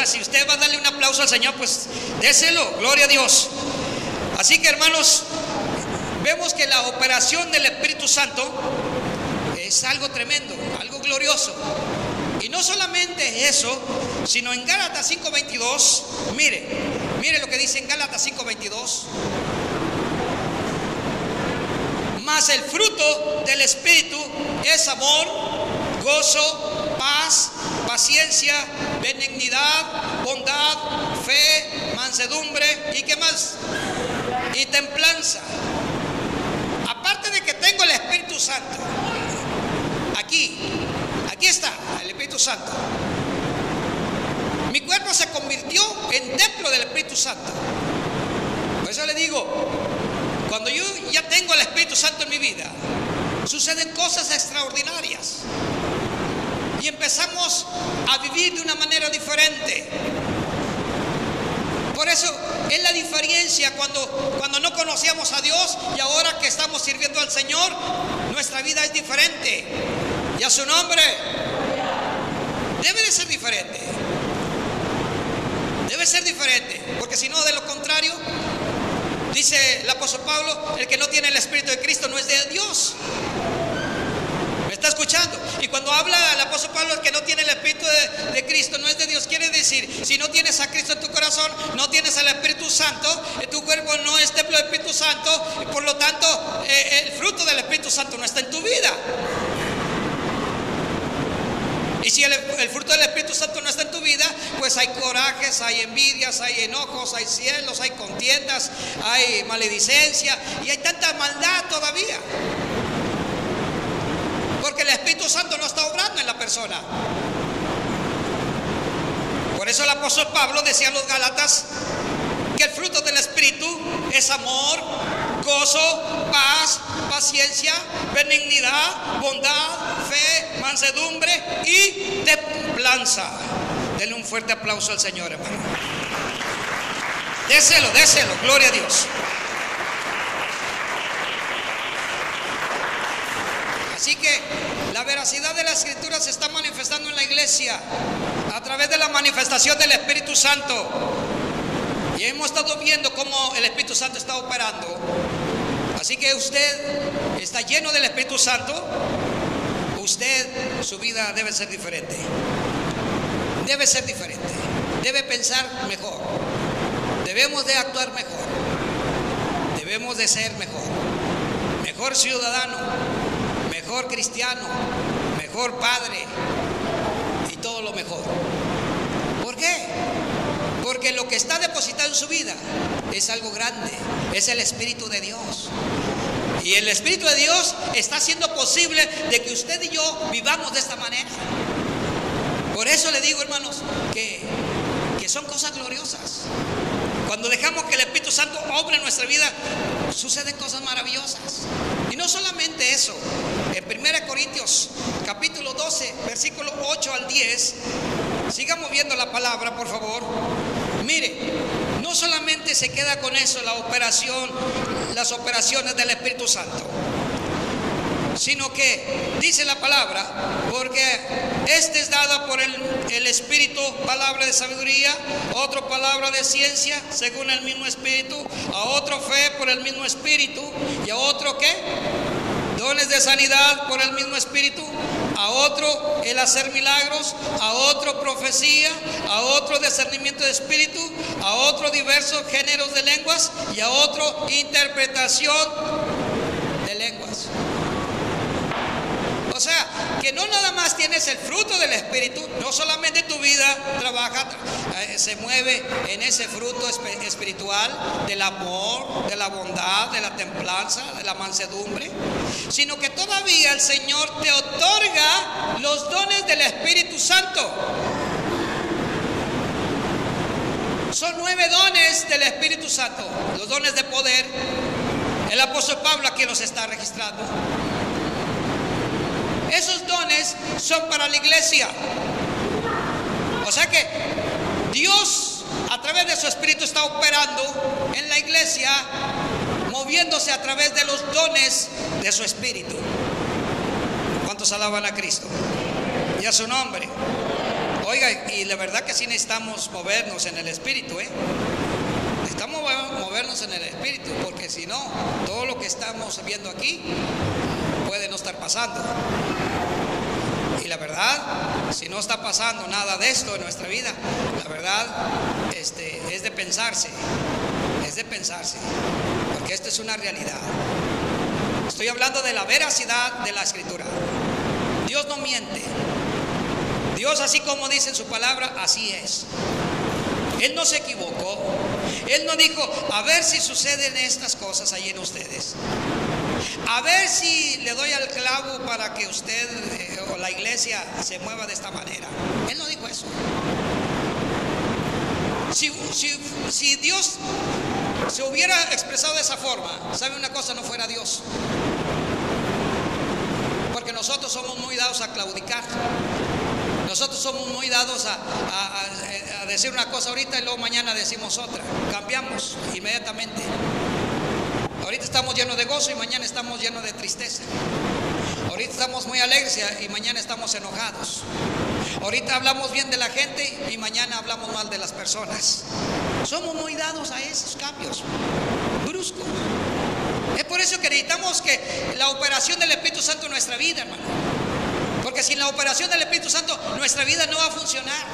¿verdad? Si usted va a darle un aplauso al Señor, pues déselo, gloria a Dios. Así que, hermanos, vemos que la operación del Espíritu Santo es algo tremendo, algo glorioso. Y no solamente eso, sino en Gálatas 5:22, mire lo que dice en Gálatas 5:22. Mas el fruto del Espíritu es amor, gozo, paz, paciencia, benignidad, bondad, fe, mansedumbre y ¿qué más? Y templanza. Aparte de que tengo el Espíritu Santo, aquí está el Espíritu Santo. Mi cuerpo se convirtió en templo del Espíritu Santo. Por eso le digo, cuando yo ya tengo el Espíritu Santo en mi vida, suceden cosas extraordinarias y empezamos a vivir de una manera diferente. Por eso es la diferencia cuando no conocíamos a Dios y ahora que estamos sirviendo al Señor, nuestra vida es diferente. Y a su nombre debe de ser diferente. Debe ser diferente, porque si no, de lo contrario, dice el apóstol Pablo, el que no tiene el Espíritu de Cristo no es de Dios. ¿Me está escuchando? Y cuando habla el apóstol Pablo, el que no tiene el Espíritu de Cristo no es de Dios, quiere decir, si no tienes a Cristo en tu corazón, no tienes al Espíritu Santo, tu cuerpo no es templo del Espíritu Santo, y por lo tanto, el fruto del Espíritu Santo no está en tu vida. Y si el fruto del Espíritu Santo no está en tu vida, pues hay corajes, hay envidias, hay enojos, hay celos, hay contiendas, hay maledicencia y hay tanta maldad todavía. Porque el Espíritu Santo no está obrando en la persona. Por eso el apóstol Pablo decía a los Gálatas que el fruto del Espíritu es amor, gozo, paz, paciencia, benignidad, bondad, fe, mansedumbre y templanza. Denle un fuerte aplauso al Señor, hermano. Déselo, gloria a Dios. Así que la veracidad de la Escritura se está manifestando en la iglesia a través de la manifestación del Espíritu Santo. Y hemos estado viendo cómo el Espíritu Santo está operando. Así que usted está lleno del Espíritu Santo. Su vida debe ser diferente. Debe ser diferente. Debe pensar mejor. Debemos de actuar mejor. Debemos de ser mejor. Mejor ciudadano. Mejor cristiano. Mejor padre. Y todo lo mejor. ¿Por qué? Porque lo que está depositado en su vida es algo grande, es el Espíritu de Dios. Y el Espíritu de Dios está haciendo posible de que usted y yo vivamos de esta manera. Por eso le digo, hermanos, que son cosas gloriosas. Cuando dejamos que el Espíritu Santo obre en nuestra vida, suceden cosas maravillosas. Y no solamente eso, en 1 Corintios capítulo 12, versículo 8 al 10, sigamos viendo la palabra, por favor. Mire, no solamente se queda con eso las operaciones del Espíritu Santo, sino que dice la palabra, porque este es dada por el Espíritu, palabra de sabiduría, otro palabra de ciencia, según el mismo Espíritu, a otro fe por el mismo Espíritu, y a otro ¿qué? Dones de sanidad por el mismo Espíritu, a otro el hacer milagros, a otro profecía, a otro discernimiento de espíritu, a otro diversos géneros de lenguas y a otro interpretación de lenguas. O sea, que no nada más tienes el fruto del Espíritu, no solamente tu vida trabaja, se mueve en ese fruto espiritual del amor, de la bondad, de la templanza, de la mansedumbre, sino que todavía el Señor te otorga los dones del Espíritu Santo. Son 9 dones del Espíritu Santo, los dones de poder. El apóstol Pablo aquí los está registrando. Esos dones son para la iglesia. O sea que Dios a través de su Espíritu está operando en la iglesia, moviéndose a través de los dones de su Espíritu. ¿Cuántos alaban a Cristo? Y a su nombre. Oiga, y la verdad que sí necesitamos movernos en el espíritu, necesitamos movernos en el espíritu, porque si no, todo lo que estamos viendo aquí puede no estar pasando. Y la verdad, si no está pasando nada de esto en nuestra vida, la verdad es de pensarse, porque esto es una realidad. Estoy hablando de la veracidad de la Escritura. Dios no miente. Dios, así como dice en su palabra, así es. Él no se equivocó. Él no dijo, a ver si suceden estas cosas ahí en ustedes. A ver si le doy al clavo para que usted o la iglesia se mueva de esta manera. Él no dijo eso. Si Dios se hubiera expresado de esa forma, ¿sabe una cosa? No fuera Dios. Porque nosotros somos muy dados a claudicar. Nosotros somos muy dados a decir una cosa ahorita y luego mañana decimos otra. Cambiamos inmediatamente. Ahorita estamos llenos de gozo y mañana estamos llenos de tristeza. Ahorita estamos muy alegres y mañana estamos enojados. Ahorita hablamos bien de la gente y mañana hablamos mal de las personas. Somos muy dados a esos cambios bruscos. Es por eso que necesitamos que la operación del Espíritu Santo en nuestra vida, hermano. Porque sin la operación del Espíritu Santo nuestra vida no va a funcionar.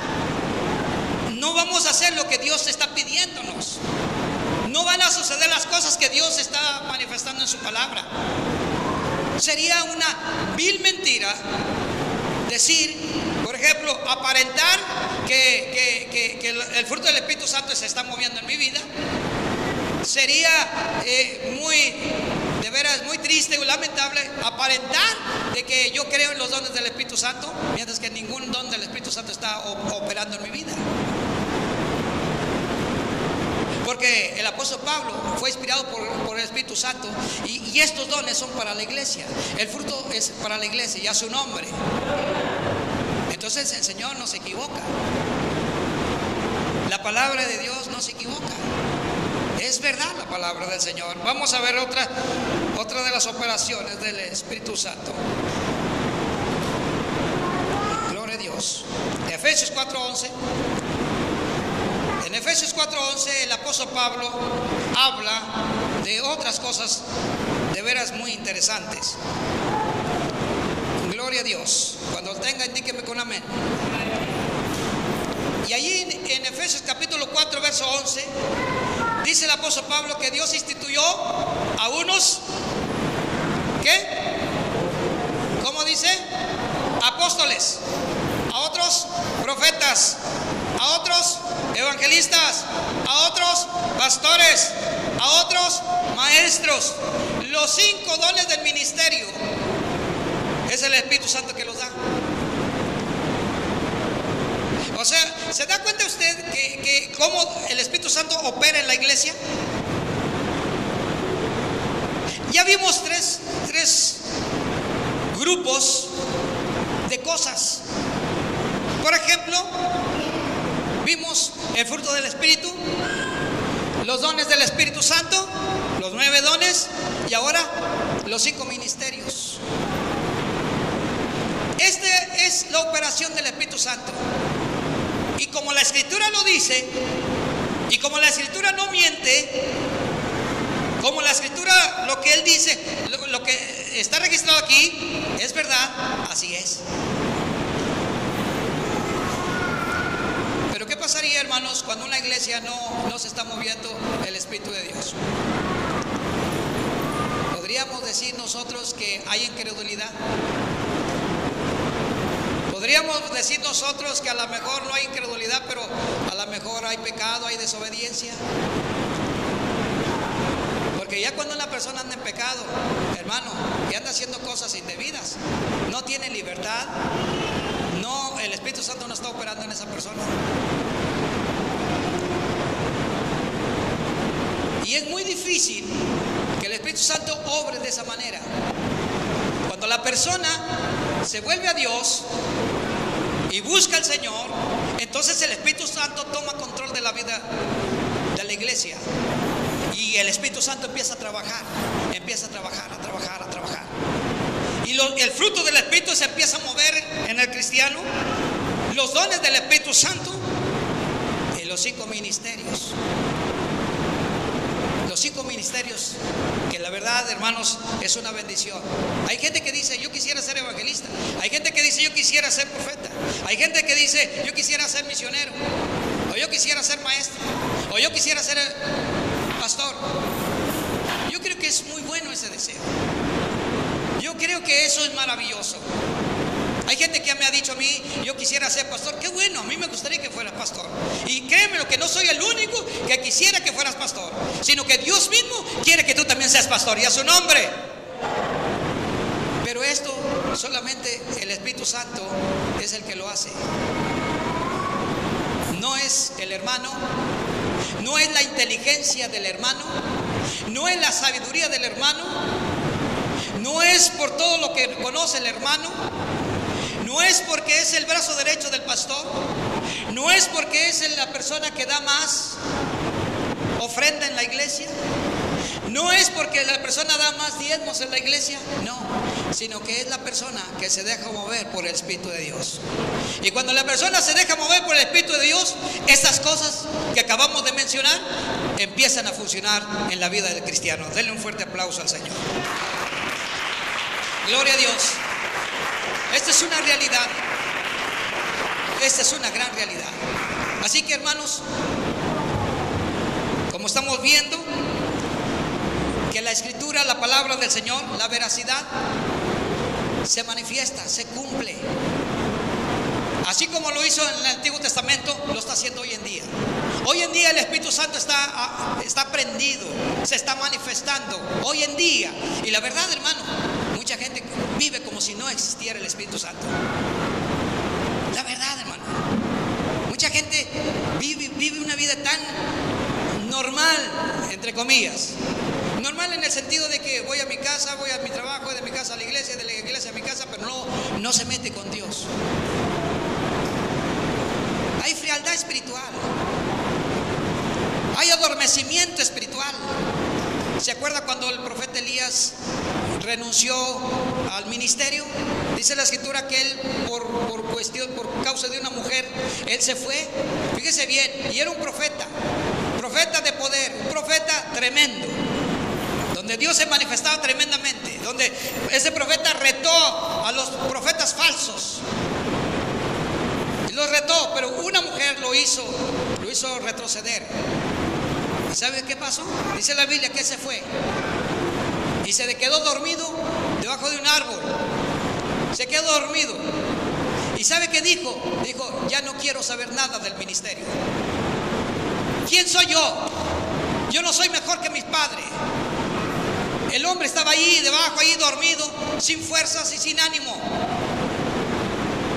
No vamos a hacer lo que Dios está pidiéndonos. No van a suceder las cosas que Dios está manifestando en su palabra. Sería una vil mentira decir, por ejemplo, aparentar que el fruto del Espíritu Santo se está moviendo en mi vida. Sería de veras muy triste y lamentable aparentar de que yo creo en los dones del Espíritu Santo, mientras que ningún don del Espíritu Santo está operando en mi vida. Porque el apóstol Pablo fue inspirado por el Espíritu Santo y estos dones son para la iglesia. El fruto es para la iglesia y a su nombre. Entonces el Señor no se equivoca. La palabra de Dios no se equivoca. Es verdad la palabra del Señor. Vamos a ver otra de las operaciones del Espíritu Santo. Gloria a Dios. Efesios 4:11. En Efesios 4:11 el apóstol Pablo habla de otras cosas de veras muy interesantes. Gloria a Dios. Cuando lo tenga, indíqueme con amén. Y allí en Efesios capítulo 4, verso 11, dice el apóstol Pablo que Dios instituyó a unos, ¿qué? ¿Cómo dice? Apóstoles, a otros profetas, a otros evangelistas, a otros pastores, a otros maestros. Los 5 dones del ministerio es el Espíritu Santo que los da. O sea, ¿se da cuenta usted que cómo el Espíritu Santo opera en la iglesia? Ya vimos tres grupos de cosas. Por ejemplo, vimos el fruto del Espíritu, los dones del Espíritu Santo, los 9 dones y ahora los 5 ministerios. Esta es la operación del Espíritu Santo. Y como la Escritura lo dice, y como la Escritura no miente, como la Escritura, lo que Él dice, lo que está registrado aquí, es verdad, así es. Pero ¿qué pasaría, hermanos, cuando una iglesia no se está moviendo el Espíritu de Dios? ¿Podríamos decir nosotros que hay incredulidad? Podríamos decir nosotros que a lo mejor no hay incredulidad, pero a lo mejor hay pecado, hay desobediencia. Porque ya cuando una persona anda en pecado, hermano, y anda haciendo cosas indebidas, no tiene libertad, no, el Espíritu Santo no está operando en esa persona. Y es muy difícil que el Espíritu Santo obre de esa manera. Cuando la persona se vuelve a Dios y busca al Señor, entonces el Espíritu Santo toma control de la vida de la iglesia y el Espíritu Santo empieza a trabajar, a trabajar. Y el fruto del Espíritu se empieza a mover en el cristiano los dones del Espíritu Santo y los 5 ministerios. Los 5 ministerios, que la verdad, hermanos, es una bendición. Hay gente que dice, yo quisiera ser evangelista. Hay gente que dice, yo quisiera ser profeta. Hay gente que dice, yo quisiera ser misionero. O yo quisiera ser maestro. O yo quisiera ser pastor. Yo creo que es muy bueno ese deseo. Yo creo que eso es maravilloso. Hay gente que me ha dicho a mí, yo quisiera ser pastor. Qué bueno, a mí me gustaría que fueras pastor. Y créeme lo que no soy el único que quisiera que fueras pastor, sino que Dios mismo quiere que tú también seas pastor, y a su nombre. Pero esto solamente el Espíritu Santo es el que lo hace. No es el hermano, no es la inteligencia del hermano, no es la sabiduría del hermano, no es por todo lo que conoce el hermano, no es porque es el brazo derecho del pastor, no es porque es la persona que da más ofrenda en la iglesia, no es porque la persona da más diezmos en la iglesia, no, sino que es la persona que se deja mover por el Espíritu de Dios. Y cuando la persona se deja mover por el Espíritu de Dios, estas cosas que acabamos de mencionar empiezan a funcionar en la vida del cristiano. Denle un fuerte aplauso al Señor. Gloria a Dios. Esta es una realidad. Esta es una gran realidad. Así que, hermanos, como estamos viendo que la Escritura, la palabra del Señor, la veracidad se manifiesta, se cumple. Así como lo hizo en el Antiguo Testamento, lo está haciendo hoy en día. Hoy en día el Espíritu Santo está prendido, se está manifestando hoy en día. Y la verdad, hermano, mucha gente vive como si no existiera el Espíritu Santo. La verdad, hermano, mucha gente vive una vida tan normal, entre comillas. Normal en el sentido de que voy a mi casa, voy a mi trabajo, de mi casa a la iglesia, de la iglesia a mi casa, pero no se mete con Dios. Hay frialdad espiritual, hay adormecimiento espiritual. ¿Se acuerda cuando el profeta Elías renunció al ministerio? Dice la Escritura que él por causa de una mujer, él se fue. Fíjese bien, y era un profeta de poder, un profeta tremendo, donde Dios se manifestaba tremendamente, donde ese profeta retó a los profetas falsos. Los retó, pero una mujer lo hizo retroceder. ¿Y sabe qué pasó? Dice la Biblia que se fue y se quedó dormido debajo de un árbol. Se quedó dormido. ¿Y sabe qué dijo? Dijo, ya no quiero saber nada del ministerio. ¿Quién soy yo? Yo no soy mejor que mis padres. El hombre estaba ahí debajo, ahí dormido, sin fuerzas y sin ánimo.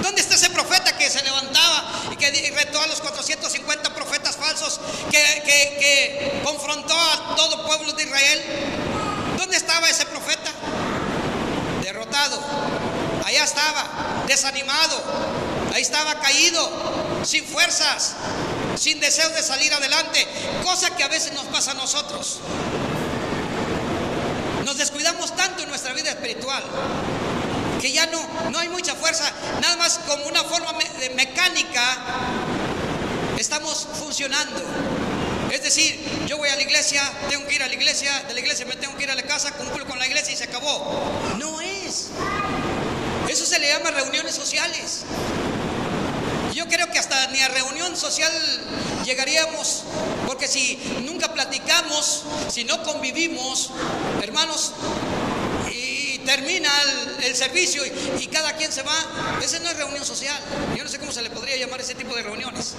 ¿Dónde está ese profeta que se levantaba y que retó a los 450 profetas falsos, que confrontó a todo el pueblo de Israel? ¿Dónde estaba ese profeta? Derrotado. Allá estaba, desanimado. Ahí estaba caído, sin fuerzas, sin deseos de salir adelante. Cosa que a veces nos pasa a nosotros. Nos descuidamos tanto en nuestra vida espiritual que ya no hay mucha fuerza, nada más como una forma mecánica estamos funcionando. Es decir, yo voy a la iglesia, tengo que ir a la iglesia, de la iglesia me tengo que ir a la casa, cumplo con la iglesia y se acabó. No es. Eso se le llama reuniones sociales. Yo creo que hasta ni a reunión social llegaríamos, porque si nunca platicamos, si no convivimos, hermanos, y termina el servicio y cada quien se va, esa no es reunión social. Yo no sé cómo se le podría llamar ese tipo de reuniones.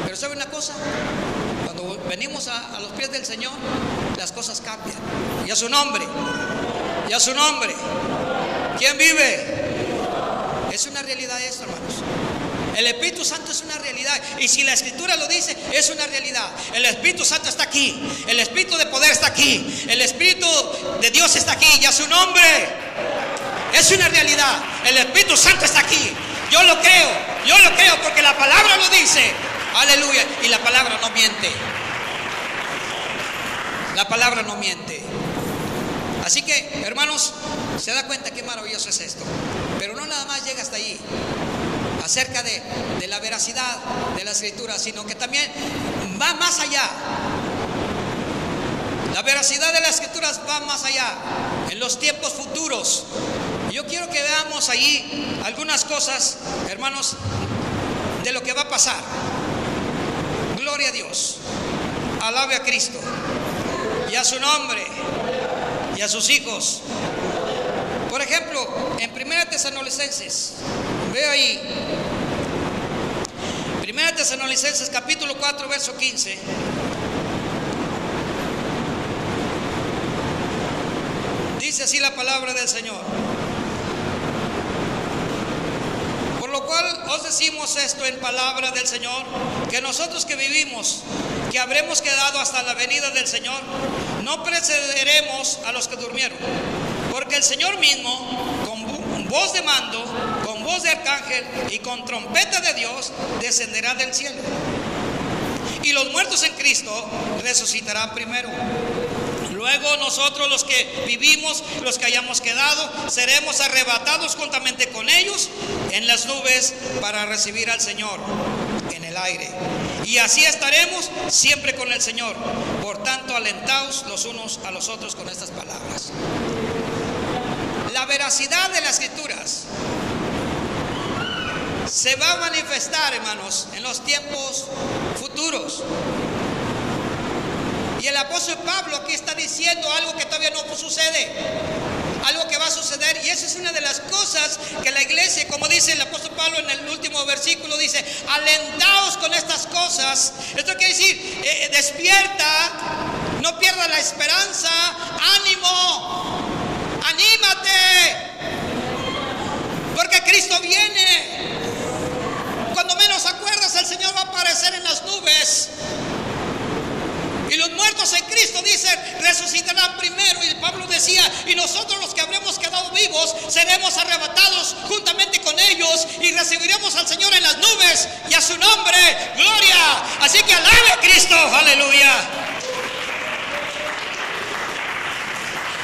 Pero ¿sabe una cosa? Cuando venimos a los pies del Señor, las cosas cambian. Y a su nombre, y a su nombre. ¿Quién vive? Es una realidad esto, hermanos. El Espíritu Santo es una realidad. Y si la Escritura lo dice, es una realidad. El Espíritu Santo está aquí. El Espíritu de poder está aquí. El Espíritu de Dios está aquí. Y a su nombre. Es una realidad. El Espíritu Santo está aquí. Yo lo creo porque la palabra lo dice. Aleluya. Y la palabra no miente. La palabra no miente. Así que, hermanos, se da cuenta qué maravilloso es esto. Pero no nada más llega hasta allí. acerca de la veracidad de la Escritura, sino que también va más allá. La veracidad de las Escrituras va más allá, en los tiempos futuros. Yo quiero que veamos ahí algunas cosas, hermanos, de lo que va a pasar. Gloria a Dios, alabe a Cristo y a su nombre y a sus hijos. Por ejemplo, en 1 Tesalonicenses, veo ahí, 1 Tesalonicenses capítulo 4, verso 15. Dice así la palabra del Señor: por lo cual os decimos esto en palabra del Señor, que nosotros que vivimos, que habremos quedado hasta la venida del Señor, no precederemos a los que durmieron. Porque el Señor mismo, con voz de mando, con voz de arcángel y con trompeta de Dios, descenderá del cielo. Y los muertos en Cristo resucitarán primero. Luego nosotros, los que vivimos, los que hayamos quedado, seremos arrebatados juntamente con ellos en las nubes para recibir al Señor en el aire. Y así estaremos siempre con el Señor. Por tanto, alentaos los unos a los otros con estas palabras. La veracidad de las Escrituras se va a manifestar, hermanos, en los tiempos futuros. Y el apóstol Pablo aquí está diciendo algo que todavía no sucede, algo que va a suceder, y eso es una de las cosas que la iglesia, como dice el apóstol Pablo en el último versículo, dice: alentaos con estas cosas. Esto quiere decir, despierta, no pierdas la esperanza, ánimo, anímate, porque Cristo viene. Cuando menos acuerdas, el Señor va a aparecer en las nubes. Y los muertos en Cristo, dice, resucitarán primero. Y Pablo decía: y nosotros, los que habremos quedado vivos, seremos arrebatados juntamente con ellos y recibiremos al Señor en las nubes, y a su nombre gloria. Así que alabe a Cristo, aleluya.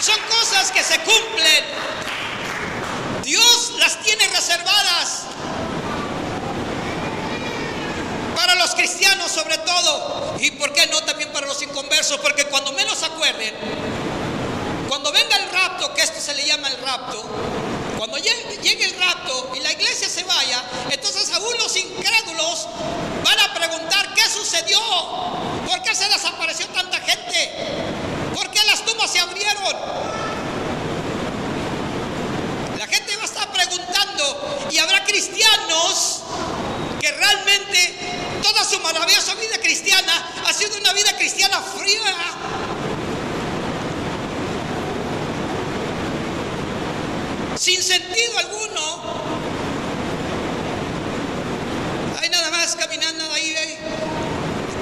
Son cosas que se cumplen. Dios las tiene reservadas para los cristianos, sobre todo, y por qué no también para los inconversos, porque cuando menos acuerden, cuando venga el rapto, que esto se le llama el rapto, cuando llegue el rapto y la iglesia se vaya, entonces aún los incrédulos van a preguntar: ¿qué sucedió? ¿Por qué se desapareció tanta gente? ¿Por qué las tumbas se abrieron? La gente va a estar preguntando, y habrá cristianos que realmente toda su maravillosa vida cristiana ha sido una vida cristiana fría, sin sentido alguno. Hay nada más caminando ahí,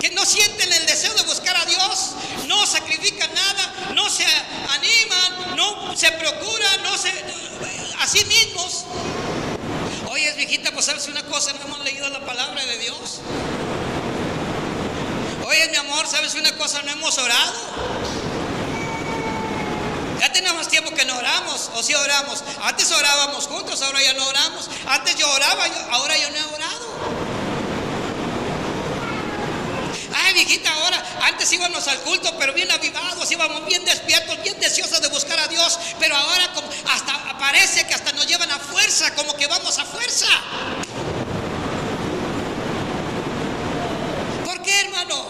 que no sienten el deseo de buscar a Dios, no sacrifican nada, no se animan, no se procuran, a sí mismos. Oye, viejita, pues sabes una cosa, no hemos leído la palabra de Dios. Oye, mi amor, sabes una cosa, no hemos orado. Ya tenemos tiempo que no oramos, o sí oramos. Antes orábamos juntos, ahora ya no oramos. Antes yo oraba, ahora yo no he orado. Ay, viejita, ahora, antes íbamos al culto, pero bien avivados, íbamos bien despiertos, bien deseosos de buscar a Dios, pero ahora hasta parece que hasta nos llevan a fuerza, como que vamos a fuerza. ¿Por qué, hermano?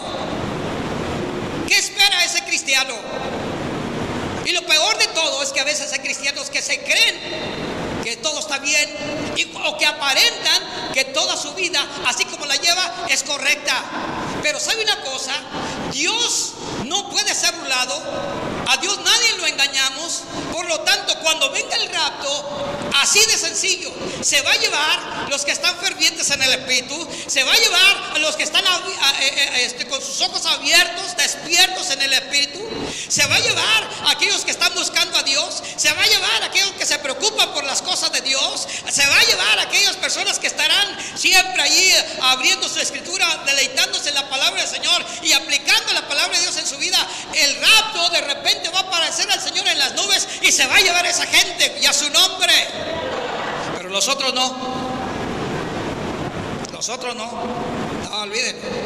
¿Qué espera ese cristiano? Y lo peor de todo es que a veces hay cristianos que se creen que todo está bien, o que aparentan que toda su vida, así como la lleva, es correcta. Pero ¿sabe una cosa? Dios no puede ser burlado. A Dios nadie lo engañamos. Por lo tanto, cuando venga el rapto, así de sencillo, se va a llevar los que están fervientes en el Espíritu, se va a llevar a los que están con sus ojos abiertos, despiertos en el Espíritu, se va a llevar a aquellos que están buscando a Dios, se va a llevar a aquellos que se preocupan por las cosas de Dios, se va a llevar a aquellas personas que estarán siempre allí abriendo su escritura, deleitándose en la palabra del Señor y aplicando la palabra de Dios en su vida. El rapto, de repente va a aparecer al Señor en las nubes y se va a llevar a esa gente y a su nombre. Pero los otros no. nosotros no, no olvídenlo.